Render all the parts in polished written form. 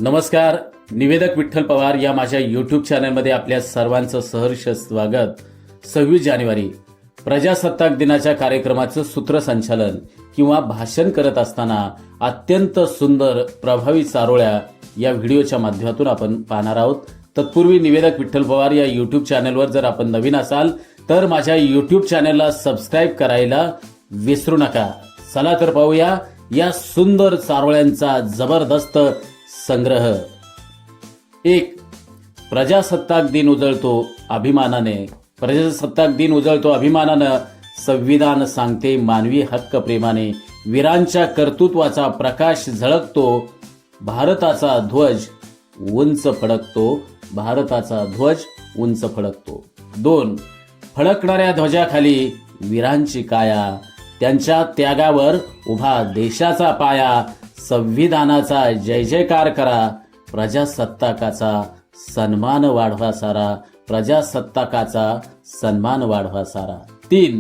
नमस्कार. निवेदक विठ्ठल पवार या माझ्या यूट्यूब चॅनलमध्ये आपल्या सर्वांचं सहर्ष स्वागत. 26 जानेवारी प्रजासत्ताक दिनाच्या कार्यक्रमाचं सूत्रसंचालन किंवा भाषण करत असताना अत्यंत सुंदर प्रभावी चारोळ्या या व्हिडिओच्या माध्यमातून आपण पाहणार आहोत. तत्पूर्वी निवेदक विठ्ठल पवार या यूट्यूब चॅनलवर जर आपण नवीन असाल तर माझ्या यूट्यूब चॅनलला सबस्क्राईब करायला विसरू नका. चला तर पाहूया या सुंदर चारोळ्यांचा जबरदस्त संग्रह. 1. प्रजासत्ताक दिन उजळतो अभिमानाने. प्रजासत्ताक दिन उजळतो अभिमानानं. संविधान सांगते मानवी हक्क प्रेमाने. वीरांच्या कर्तृत्वाचा प्रकाश झळकतो. भारताचा ध्वज उंच फडकतो. भारताचा ध्वज उंच फडकतो. 2. फडकणाऱ्या ध्वजाखाली वीरांची काया. त्यांच्या त्यागावर उभा देशाचा पाया. संविधानाचा जय जयकार करा. प्रजासत्ताकाचा सन्मान वाढवा सारा. प्रजासत्ताकाचा सन्मान वाढवा सारा. 3.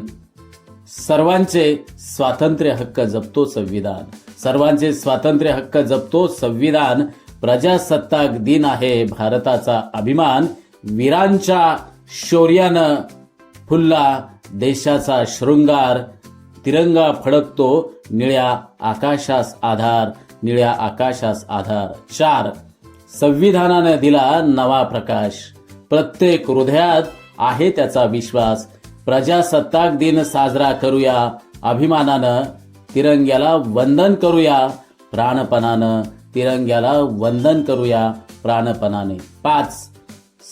सर्वांचे स्वातंत्र्य हक्क जपतो संविधान. सर्वांचे स्वातंत्र्य हक्क जपतो संविधान. प्रजासत्ताक दिन आहे भारताचा अभिमान. वीरांच्या शौर्यानं फुलला देशाचा शृंगार. तिरंगा फडकतो निळ्या आकाशास आधार. निळ्या आकाशास आधार. 4. संविधानाने दिला नवा प्रकाश. प्रत्येक हृदयात आहे त्याचा विश्वास. प्रजासत्ताक दिन साजरा करूया अभिमानानं. तिरंग्याला वंदन करूया प्राणपणानं. तिरंग्याला वंदन करूया प्राणपणाने. 5.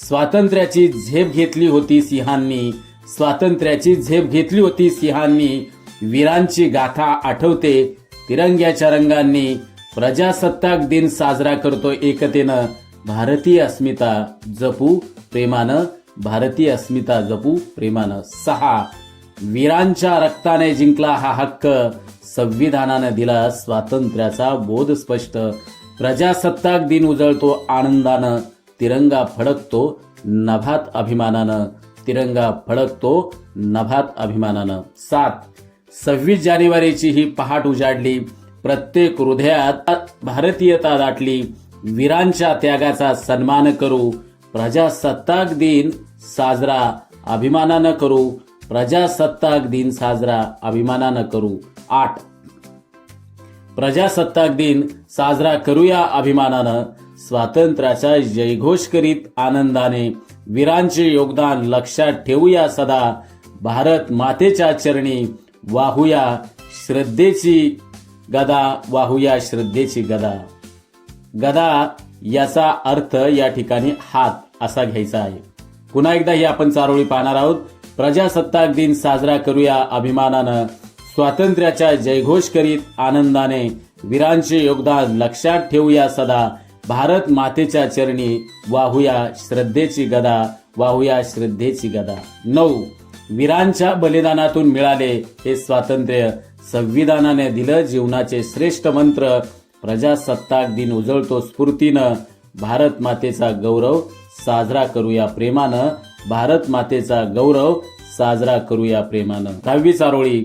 स्वातंत्र्याची झेप घेतली होती सिंहांनी. स्वातंत्र्याची झेप घेतली होती सिंहांनी. वीरांची गाथा आठवते तिरंग्याच्या रंगांनी. प्रजासत्ताक दिन साजरा करतो एकतेनं. भारतीय अस्मिता जपू प्रेमानं. भारतीय अस्मिता जपू प्रेमानं. 6. वीरांच्या रक्ताने जिंकला हा हक्क. संविधानानं दिला स्वातंत्र्याचा बोध स्पष्ट. प्रजासत्ताक दिन उजळतो आनंदानं. तिरंगा फडकतो नभात अभिमानानं. तिरंगा फडकतो नभात अभिमानानं. 7. 26 जानेवारीची ही पहाट उजाडली. प्रत्येक हृदयात भारतीयता दाटली. वीरांच्या त्यागाचा सन्मान करू. प्रजासत्ताक दिन साजरा अभिमानानं करू. प्रजासत्ताक दिन साजरा अभिमानानं करू. 8. प्रजासत्ताक दिन साजरा करूया अभिमानानं. स्वातंत्र्याचा जयघोष करीत आनंदाने. वीरांचे योगदान लक्षात ठेवूया सदा. भारत मातेच्या चरणी वाहूया श्रद्धेची गदा. वाहूया श्रद्धेची गदा. गदा याचा अर्थ या ठिकाणी हात असा घ्यायचा आहे. पुन्हा एकदा ही आपण चारोळी पाहणार आहोत. प्रजासत्ताक दिन साजरा करूया अभिमानानं. स्वातंत्र्याचा जयघोष करीत आनंदाने. वीरांचे योगदान लक्षात ठेवूया सदा. भारत मातेच्या चरणी वाहूया श्रद्धेची गदा. वाहूया श्रद्धेची गदा. 9. वीरांच्या बलिदानातून मिळाले हे स्वातंत्र्य. संविधानाने दिलं जीवनाचे श्रेष्ठ मंत्र. प्रजासत्ताक दिन उजळतो स्फूर्तीनं. भारत मातेचा गौरव साजरा करूया प्रेमानं. भारत मातेचा गौरव साजरा करूया प्रेमानं. 10वी चारोळी.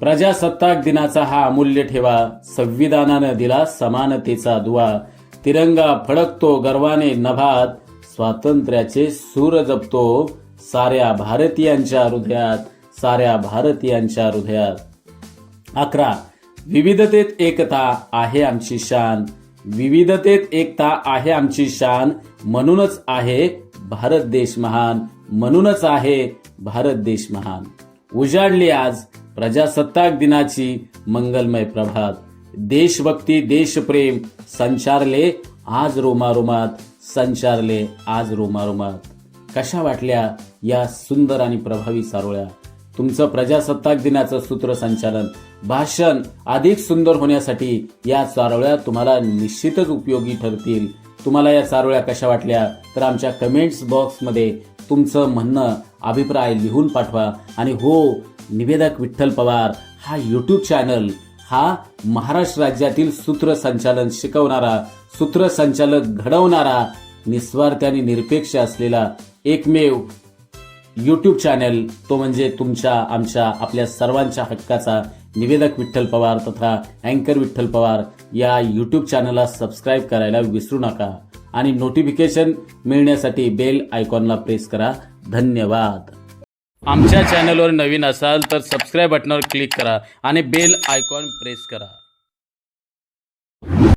प्रजासत्ताक दिनाचा हा अमूल्य ठेवा. संविधानानं दिला समानतेचा दुवा. तिरंगा फडकतो गर्वाने नभात. स्वातंत्र्याचे सूर जपतो साऱ्या भारतीयांच्या हृदयात. साऱ्या भारतीयांच्या हृदयात. 11. विविधतेत एकता आहे आमची शान. विविधतेत एकता आहे आमची शान. म्हणूनच आहे भारत देश महान. म्हणूनच आहे भारत देश महान. उजाडली आज प्रजासत्ताक दिनाची मंगलमय प्रभात. देशभक्ती देशप्रेम संचारले आज रोमारोमात. संचारले आज रोमारोमात. कशा वाटल्या या सुंदर आणि प्रभावी चारोळ्या? तुमचं प्रजासत्ताक दिनाचं सूत्रसंचालन भाषण अधिक सुंदर होण्यासाठी या चारोळ्या तुम्हाला निश्चितच उपयोगी ठरतील. तुम्हाला या चारोळ्या कशा वाटल्या तर आमच्या कमेंट्स बॉक्समध्ये तुमचं म्हणणं अभिप्राय लिहून पाठवा. आणि हो, निवेदक विठ्ठल पवार हा यूट्यूब चॅनल हा महाराष्ट्र राज्यातील सूत्रसंचालन शिकवणारा, सूत्रसंचालक घडवणारा, निस्वार्थ आणि निरपेक्ष असलेला एकमेव यूट्यूब चॅनल तो म्हणजे तुमच्या आमच्या आपल्या सर्वांच्या हक्काचा निवेदक विठ्ठल पवार तथा अँकर विठ्ठल पवार या यूट्यूब चॅनलला सबस्क्राईब करायला विसरू नका आणि नोटिफिकेशन मिळण्यासाठी बेल आयकॉनला प्रेस करा. धन्यवाद. आमच्या चॅनलवर नवीन असाल तर सबस्क्राईब बटनावर क्लिक करा आणि बेल आयकॉन प्रेस करा.